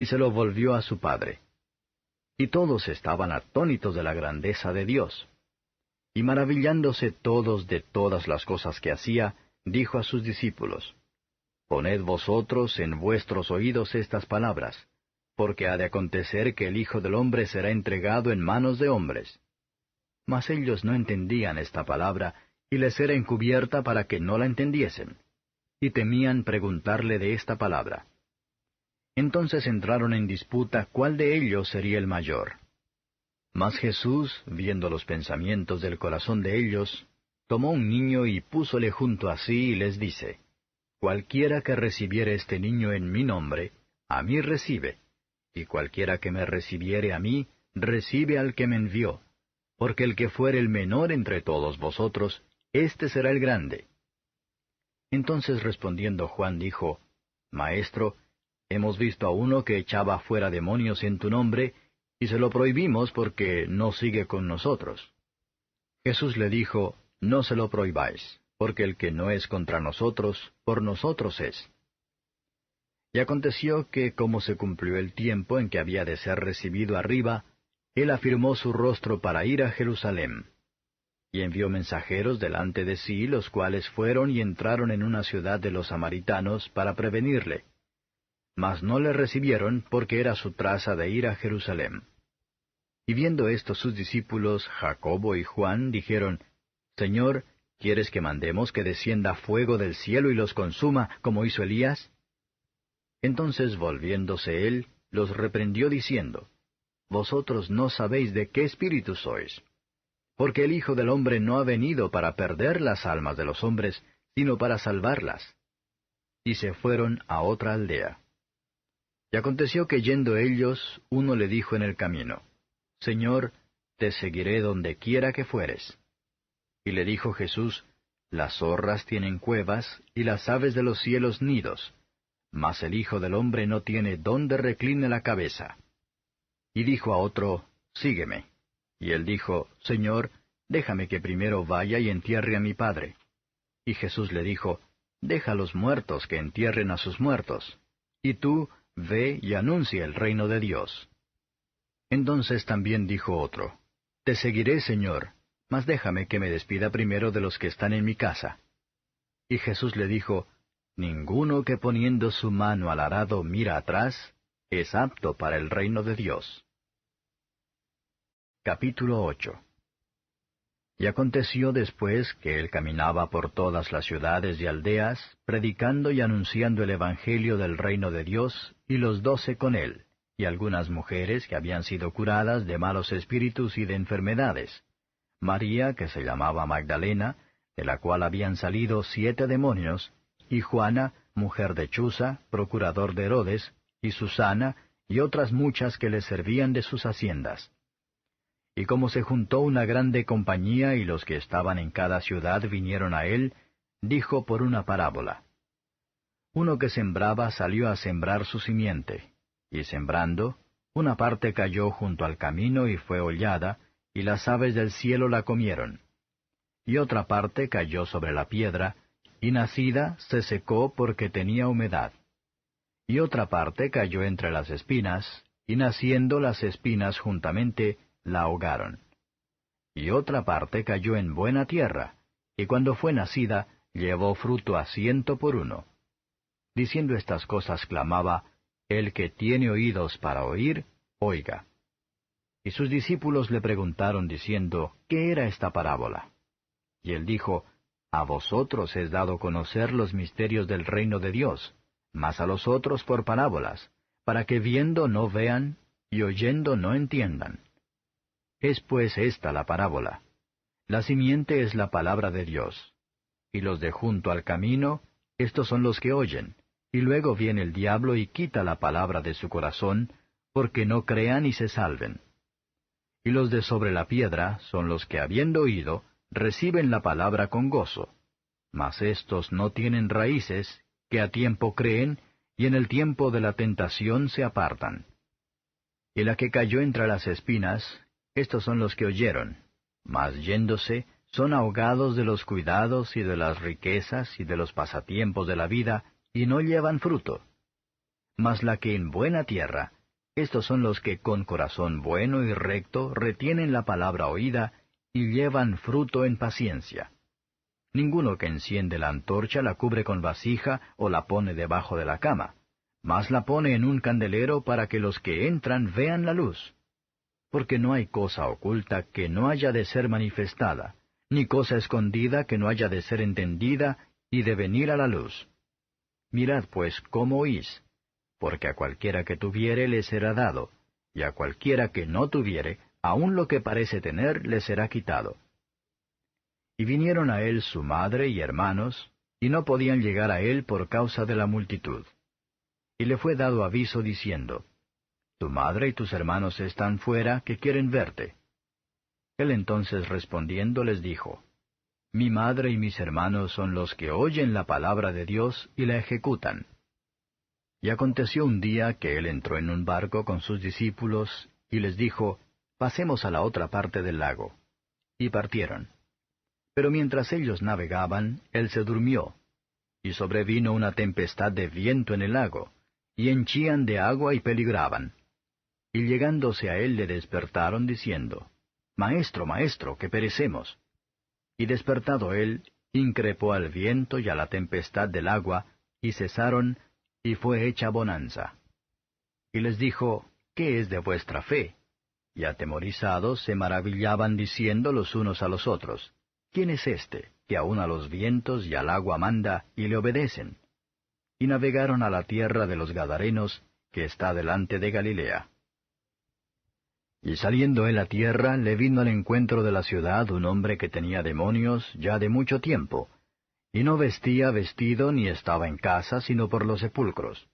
y se lo volvió a su padre. Y todos estaban atónitos de la grandeza de Dios. Y maravillándose todos de todas las cosas que hacía, dijo a sus discípulos, Poned vosotros en vuestros oídos estas palabras, porque ha de acontecer que el Hijo del Hombre será entregado en manos de hombres. Mas ellos no entendían esta palabra, y les era encubierta para que no la entendiesen, y temían preguntarle de esta palabra. Entonces entraron en disputa cuál de ellos sería el mayor. Mas Jesús, viendo los pensamientos del corazón de ellos, tomó un niño y púsole junto a sí y les dice, Cualquiera que recibiere este niño en mi nombre, a mí recibe, y cualquiera que me recibiere a mí, recibe al que me envió, porque el que fuere el menor entre todos vosotros, éste será el grande. Entonces respondiendo Juan dijo, Maestro, hemos visto a uno que echaba fuera demonios en tu nombre, y se lo prohibimos porque no sigue con nosotros. Jesús le dijo, No se lo prohibáis, porque el que no es contra nosotros, por nosotros es. Y aconteció que, como se cumplió el tiempo en que había de ser recibido arriba, él afirmó su rostro para ir a Jerusalén. Y envió mensajeros delante de sí, los cuales fueron y entraron en una ciudad de los samaritanos para prevenirle. Mas no le recibieron, porque era su traza de ir a Jerusalén. Y viendo esto sus discípulos, Jacobo y Juan, dijeron, Señor, ¿quieres que mandemos que descienda fuego del cielo y los consuma, como hizo Elías? Entonces volviéndose él, los reprendió diciendo, Vosotros no sabéis de qué espíritu sois, porque el Hijo del Hombre no ha venido para perder las almas de los hombres, sino para salvarlas. Y se fueron a otra aldea. Y aconteció que yendo ellos, uno le dijo en el camino, Señor, te seguiré donde quiera que fueres. Y le dijo Jesús, Las zorras tienen cuevas, y las aves de los cielos nidos, mas el Hijo del Hombre no tiene dónde recline la cabeza. Y dijo a otro, Sígueme. Y él dijo, Señor, déjame que primero vaya y entierre a mi padre. Y Jesús le dijo, Deja a los muertos que entierren a sus muertos, y tú ve y anuncia el reino de Dios. Entonces también dijo otro, Te seguiré, Señor, mas déjame que me despida primero de los que están en mi casa. Y Jesús le dijo, Ninguno que poniendo su mano al arado mira atrás, es apto para el reino de Dios. Capítulo 8. Y aconteció después que él caminaba por todas las ciudades y aldeas, predicando y anunciando el Evangelio del reino de Dios, y los 12 con él, y algunas mujeres que habían sido curadas de malos espíritus y de enfermedades. María, que se llamaba Magdalena, de la cual habían salido 7 demonios, y Juana, mujer de Chuza, procurador de Herodes, y Susana, y otras muchas que le servían de sus haciendas. Y como se juntó una grande compañía y los que estaban en cada ciudad vinieron a él, dijo por una parábola. Uno que sembraba salió a sembrar su simiente, y sembrando, una parte cayó junto al camino y fue hollada, y las aves del cielo la comieron. Y otra parte cayó sobre la piedra, y nacida se secó porque tenía humedad. Y otra parte cayó entre las espinas, y naciendo las espinas juntamente, la ahogaron. Y otra parte cayó en buena tierra, y cuando fue nacida, llevó fruto a 100 por 1. Diciendo estas cosas clamaba, El que tiene oídos para oír, oiga. Y sus discípulos le preguntaron diciendo, ¿qué era esta parábola? Y él dijo, A vosotros es dado conocer los misterios del reino de Dios, mas a los otros por parábolas, para que viendo no vean, y oyendo no entiendan. Es pues esta la parábola. La simiente es la palabra de Dios. Y los de junto al camino, estos son los que oyen, y luego viene el diablo y quita la palabra de su corazón, porque no crean y se salven. Y los de sobre la piedra son los que habiendo oído, reciben la palabra con gozo. Mas éstos no tienen raíces, que a tiempo creen, y en el tiempo de la tentación se apartan. Y la que cayó entre las espinas, estos son los que oyeron, mas yéndose, son ahogados de los cuidados y de las riquezas y de los pasatiempos de la vida, y no llevan fruto. Mas la que en buena tierra, estos son los que con corazón bueno y recto retienen la palabra oída y llevan fruto en paciencia. Ninguno que enciende la antorcha la cubre con vasija o la pone debajo de la cama, mas la pone en un candelero para que los que entran vean la luz. Porque no hay cosa oculta que no haya de ser manifestada, ni cosa escondida que no haya de ser entendida y de venir a la luz. Mirad pues cómo oís, porque a cualquiera que tuviere le será dado, y a cualquiera que no tuviere, aun lo que parece tener le será quitado. Y vinieron a él su madre y hermanos, y no podían llegar a él por causa de la multitud. Y le fue dado aviso diciendo, Tu madre y tus hermanos están fuera, que quieren verte. Él entonces respondiendo les dijo, Mi madre y mis hermanos son los que oyen la palabra de Dios y la ejecutan. Y aconteció un día que él entró en un barco con sus discípulos, y les dijo, Pasemos a la otra parte del lago. Y partieron. Pero mientras ellos navegaban, él se durmió. Y sobrevino una tempestad de viento en el lago, y henchían de agua y peligraban. Y llegándose a él le despertaron diciendo, Maestro, maestro, que perecemos. Y despertado él, increpó al viento y a la tempestad del agua, y cesaron, y fue hecha bonanza. Y les dijo, ¿Qué es de vuestra fe? Y atemorizados se maravillaban diciendo los unos a los otros, ¿Quién es éste, que aun a los vientos y al agua manda, y le obedecen? Y navegaron a la tierra de los Gadarenos, que está delante de Galilea. Y saliendo él a tierra, le vino al encuentro de la ciudad un hombre que tenía demonios ya de mucho tiempo, y no vestía vestido ni estaba en casa, sino por los sepulcros.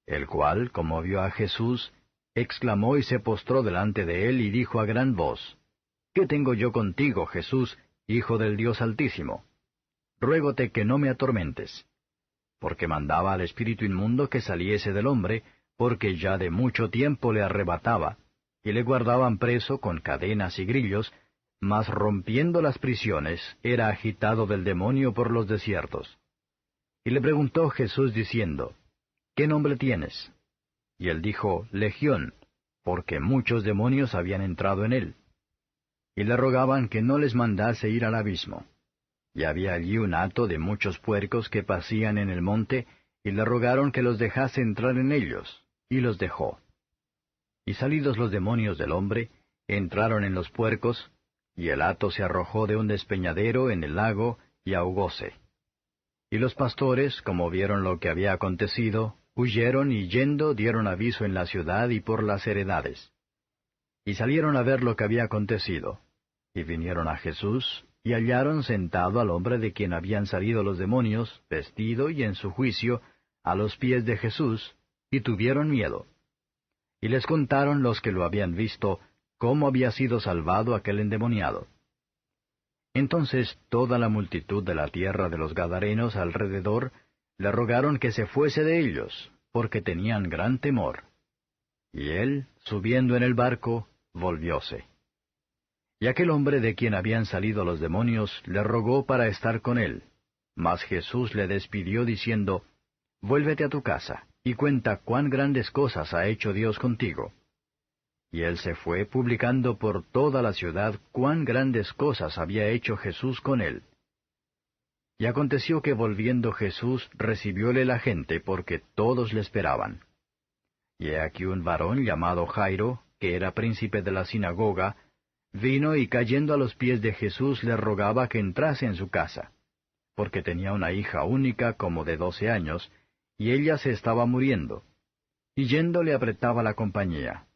El cual, como vio a Jesús, exclamó y se postró delante de él y dijo a gran voz, ¿Qué tengo yo contigo, Jesús, Hijo del Dios Altísimo? Ruégote que no me atormentes. Porque mandaba al espíritu inmundo que saliese del hombre, porque ya de mucho tiempo le arrebataba, y le guardaban preso con cadenas y grillos, mas rompiendo las prisiones, era agitado del demonio por los desiertos. Y le preguntó Jesús diciendo, ¿Qué nombre tienes? Y él dijo, Legión, porque muchos demonios habían entrado en él. Y le rogaban que no les mandase ir al abismo. Y había allí un hato de muchos puercos que pacían en el monte, y le rogaron que los dejase entrar en ellos, y los dejó. Y salidos los demonios del hombre, entraron en los puercos, y el hato se arrojó de un despeñadero en el lago, y ahogóse. Y los pastores, como vieron lo que había acontecido, huyeron y yendo dieron aviso en la ciudad y por las heredades. Y salieron a ver lo que había acontecido. Y vinieron a Jesús, y hallaron sentado al hombre de quien habían salido los demonios, vestido y en su juicio, a los pies de Jesús, y tuvieron miedo. Y les contaron los que lo habían visto, cómo había sido salvado aquel endemoniado. Entonces toda la multitud de la tierra de los Gadarenos alrededor le rogaron que se fuese de ellos, porque tenían gran temor. Y él, subiendo en el barco, volvióse. Y aquel hombre de quien habían salido los demonios le rogó para estar con él. Mas Jesús le despidió diciendo, Vuélvete a tu casa, y cuenta cuán grandes cosas ha hecho Dios contigo. Y él se fue publicando por toda la ciudad cuán grandes cosas había hecho Jesús con él. Y aconteció que volviendo Jesús recibióle la gente porque todos le esperaban. Y he aquí un varón llamado Jairo, que era príncipe de la sinagoga, vino y cayendo a los pies de Jesús le rogaba que entrase en su casa, porque tenía una hija única como de 12 años, y ella se estaba muriendo. Y yendo le apretaba la compañía.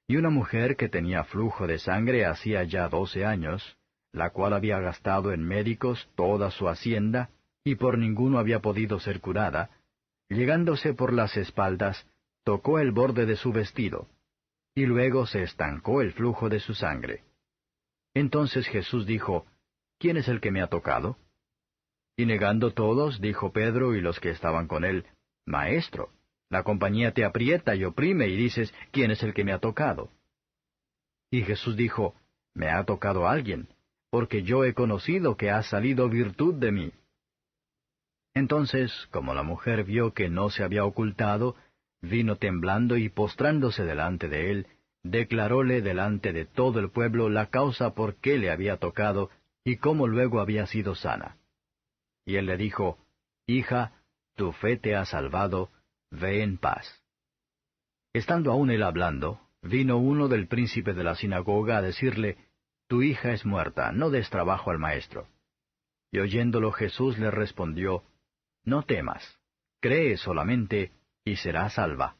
Y una mujer que tenía flujo de sangre hacía ya 12 años, la cual había gastado en médicos toda su hacienda, y por ninguno había podido ser curada, llegándose por las espaldas, tocó el borde de su vestido, y luego se estancó el flujo de su sangre. Entonces Jesús dijo, ¿Quién es el que me ha tocado? Y negando todos, dijo Pedro y los que estaban con él, Maestro, la compañía te aprieta y oprime, y dices, ¿quién es el que me ha tocado? Y Jesús dijo, Me ha tocado alguien, porque yo he conocido que ha salido virtud de mí. Entonces, como la mujer vio que no se había ocultado, vino temblando y postrándose delante de él, declaróle delante de todo el pueblo la causa por qué le había tocado y cómo luego había sido sana. Y él le dijo, Hija, tu fe te ha salvado, ve en paz. Estando aún él hablando, vino uno del príncipe de la sinagoga a decirle, Tu hija es muerta, no des trabajo al maestro. Y oyéndolo Jesús le respondió, No temas, cree solamente, y será salva.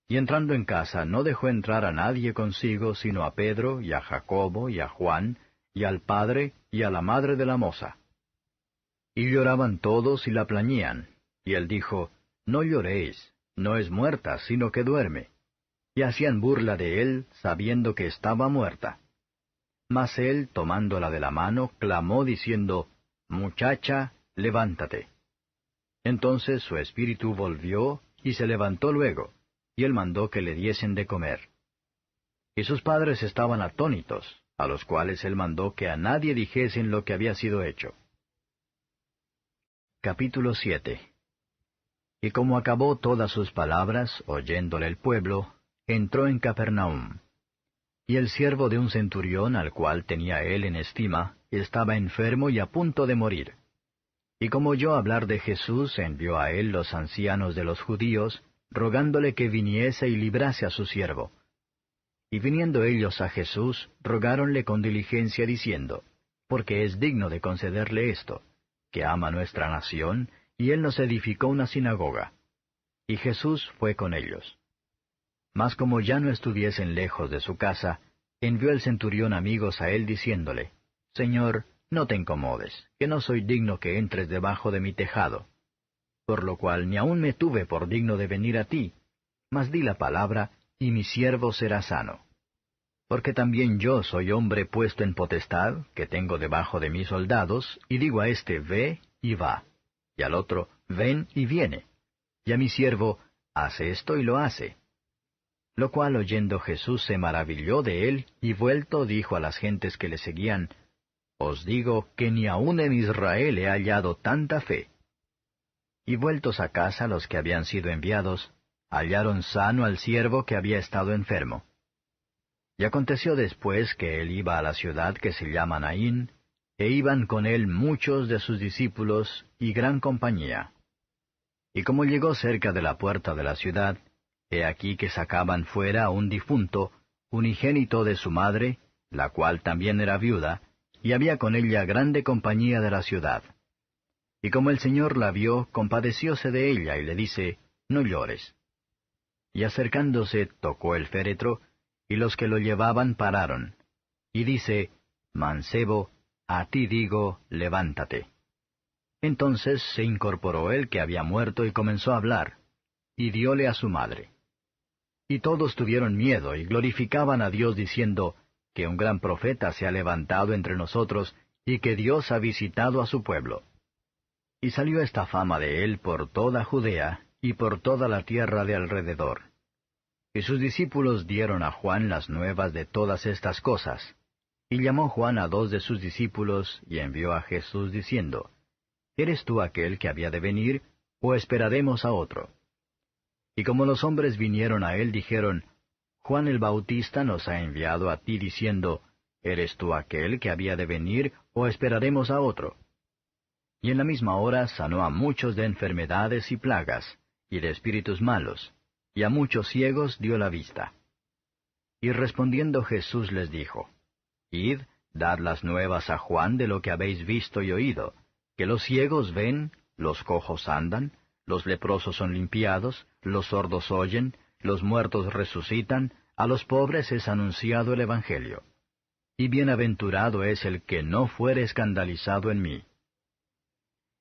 Y entrando en casa no dejó entrar a nadie consigo, sino a Pedro, y a Jacobo, y a Juan, y al padre, y a la madre de la moza. Y lloraban todos y la plañían. Y él dijo, No lloréis, no es muerta, sino que duerme. Y hacían burla de él, sabiendo que estaba muerta. Mas él, tomándola de la mano, clamó diciendo, Muchacha, levántate. Entonces su espíritu volvió, y se levantó luego, y él mandó que le diesen de comer. Y sus padres estaban atónitos, a los cuales él mandó que a nadie dijesen lo que había sido hecho. Capítulo 7. Y como acabó todas sus palabras, oyéndole el pueblo, entró en Capernaum. Y el siervo de un centurión al cual tenía él en estima, estaba enfermo y a punto de morir. Y como oyó hablar de Jesús, envió a él los ancianos de los judíos, rogándole que viniese y librase a su siervo. Y viniendo ellos a Jesús, rogáronle con diligencia diciendo, porque es digno de concederle esto, que ama nuestra nación, y él nos edificó una sinagoga. Y Jesús fue con ellos. Mas como ya no estuviesen lejos de su casa, envió el centurión amigos a él diciéndole, Señor, no te incomodes, que no soy digno que entres debajo de mi tejado. Por lo cual ni aun me tuve por digno de venir a ti, mas di la palabra, y mi siervo será sano. Porque también yo soy hombre puesto en potestad, que tengo debajo de mis soldados, y digo a éste, ve, y va, y al otro, ven, y viene, y a mi siervo, hace esto, y lo hace. Lo cual oyendo Jesús se maravilló de él, y vuelto dijo a las gentes que le seguían, Os digo que ni aun en Israel he hallado tanta fe. Y vueltos a casa los que habían sido enviados, hallaron sano al siervo que había estado enfermo. Y aconteció después que él iba a la ciudad que se llama Naín, e iban con él muchos de sus discípulos y gran compañía. Y como llegó cerca de la puerta de la ciudad, he aquí que sacaban fuera a un difunto, unigénito de su madre, la cual también era viuda, y había con ella grande compañía de la ciudad. Y como el Señor la vio, compadecióse de ella, y le dice, No llores. Y acercándose, tocó el féretro, y los que lo llevaban pararon. Y dice, Mancebo, a ti digo, levántate. Entonces se incorporó el que había muerto y comenzó a hablar, y dióle a su madre. Y todos tuvieron miedo y glorificaban a Dios diciendo, que un gran profeta se ha levantado entre nosotros, y que Dios ha visitado a su pueblo. Y salió esta fama de él por toda Judea, y por toda la tierra de alrededor. Y sus discípulos dieron a Juan las nuevas de todas estas cosas. Y llamó Juan a 2 de sus discípulos, y envió a Jesús diciendo, ¿Eres tú aquel que había de venir, o esperaremos a otro? Y como los hombres vinieron a él, dijeron, Juan el Bautista nos ha enviado a ti diciendo, ¿Eres tú aquel que había de venir, o esperaremos a otro? Y en la misma hora sanó a muchos de enfermedades y plagas, y de espíritus malos, y a muchos ciegos dio la vista. Y respondiendo Jesús les dijo, Id, dad las nuevas a Juan de lo que habéis visto y oído, que los ciegos ven, los cojos andan, los leprosos son limpiados, los sordos oyen, los muertos resucitan, a los pobres es anunciado el Evangelio. Y bienaventurado es el que no fuere escandalizado en mí.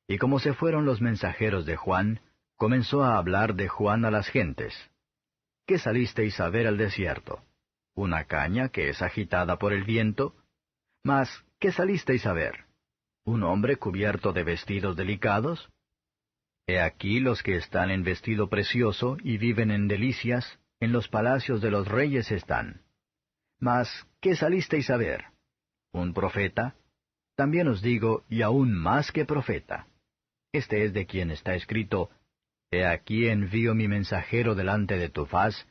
Y como se fueron los mensajeros de Juan, comenzó a hablar de Juan a las gentes. ¿Qué salisteis a ver al desierto? ¿Una caña que es agitada por el viento? Mas, ¿qué salisteis a ver? ¿Un hombre cubierto de vestidos delicados? He aquí los que están en vestido precioso y viven en delicias, en los palacios de los reyes están. Mas, ¿qué salisteis a ver? ¿Un profeta? También os digo, y aún más que profeta. Este es de quien está escrito, He aquí envío mi mensajero delante de tu faz,